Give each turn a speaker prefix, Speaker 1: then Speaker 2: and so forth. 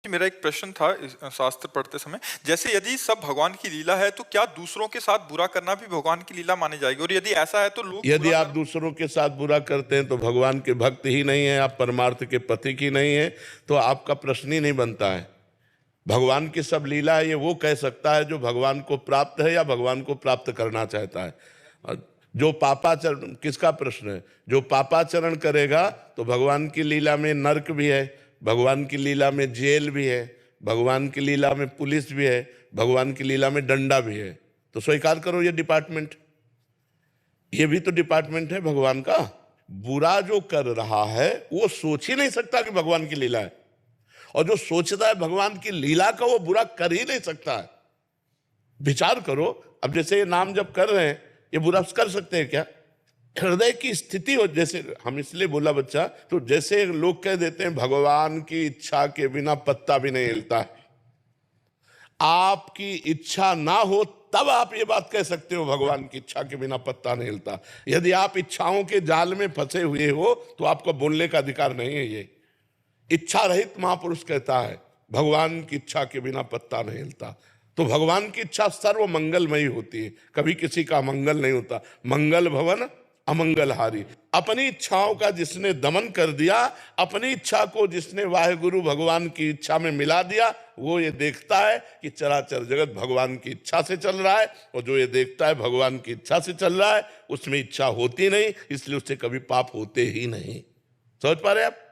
Speaker 1: मेरा एक प्रश्न था शास्त्र पढ़ते समय, जैसे यदि सब भगवान की लीला है तो क्या दूसरों के साथ बुरा करना भी भगवान की लीला मानी जाएगी? और यदि ऐसा है तो लोग
Speaker 2: यदि
Speaker 1: बुरा
Speaker 2: आप दूसरों के साथ बुरा करते हैं तो भगवान के भक्त ही नहीं है, आप परमार्थ के पथिक ही नहीं है, तो आपका प्रश्न ही नहीं बनता है। भगवान की सब लीला है, ये वो कह सकता है जो भगवान को प्राप्त है या भगवान को प्राप्त करना चाहता है। और जो पापाचरण, किसका प्रश्न है? जो पापाचरण करेगा तो भगवान की लीला में नरक भी है, भगवान की लीला में जेल भी है, भगवान की लीला में पुलिस भी है, भगवान की लीला में डंडा भी है। तो स्वीकार करो ये डिपार्टमेंट, ये भी तो डिपार्टमेंट है भगवान का। बुरा जो कर रहा है वो सोच ही नहीं सकता कि भगवान की लीला है, और जो सोचता है भगवान की लीला का वो बुरा कर ही नहीं सकता है। विचार करो, अब जैसे ये नाम जब कर रहे हैं, ये बुरा कर सकते हैं क्या? हृदय की स्थिति हो, जैसे हम इसलिए बोला बच्चा, तो जैसे लोग कह देते हैं भगवान की इच्छा के बिना पत्ता भी नहीं हिलता है। आपकी इच्छा ना हो तब आप ये बात कह सकते हो भगवान की इच्छा के बिना पत्ता नहीं हिलता। यदि आप इच्छाओं के जाल में फंसे हुए हो तो आपको बोलने का अधिकार नहीं है। ये इच्छा रहित महापुरुष कहता है भगवान की इच्छा के बिना पत्ता नहीं हिलता। तो भगवान की इच्छा सर्व मंगलमयी होती है, कभी किसी का मंगल नहीं होता। मंगल भवन अमंगलहारी। अपनी इच्छाओं का जिसने दमन कर दिया, अपनी इच्छा को जिसने वाहेगुरु भगवान की इच्छा में मिला दिया, वो ये देखता है कि चराचर जगत भगवान की इच्छा से चल रहा है, और जो ये देखता है भगवान की इच्छा से चल रहा है उसमें इच्छा होती नहीं, इसलिए उससे कभी पाप होते ही नहीं। समझ पा रहे आप?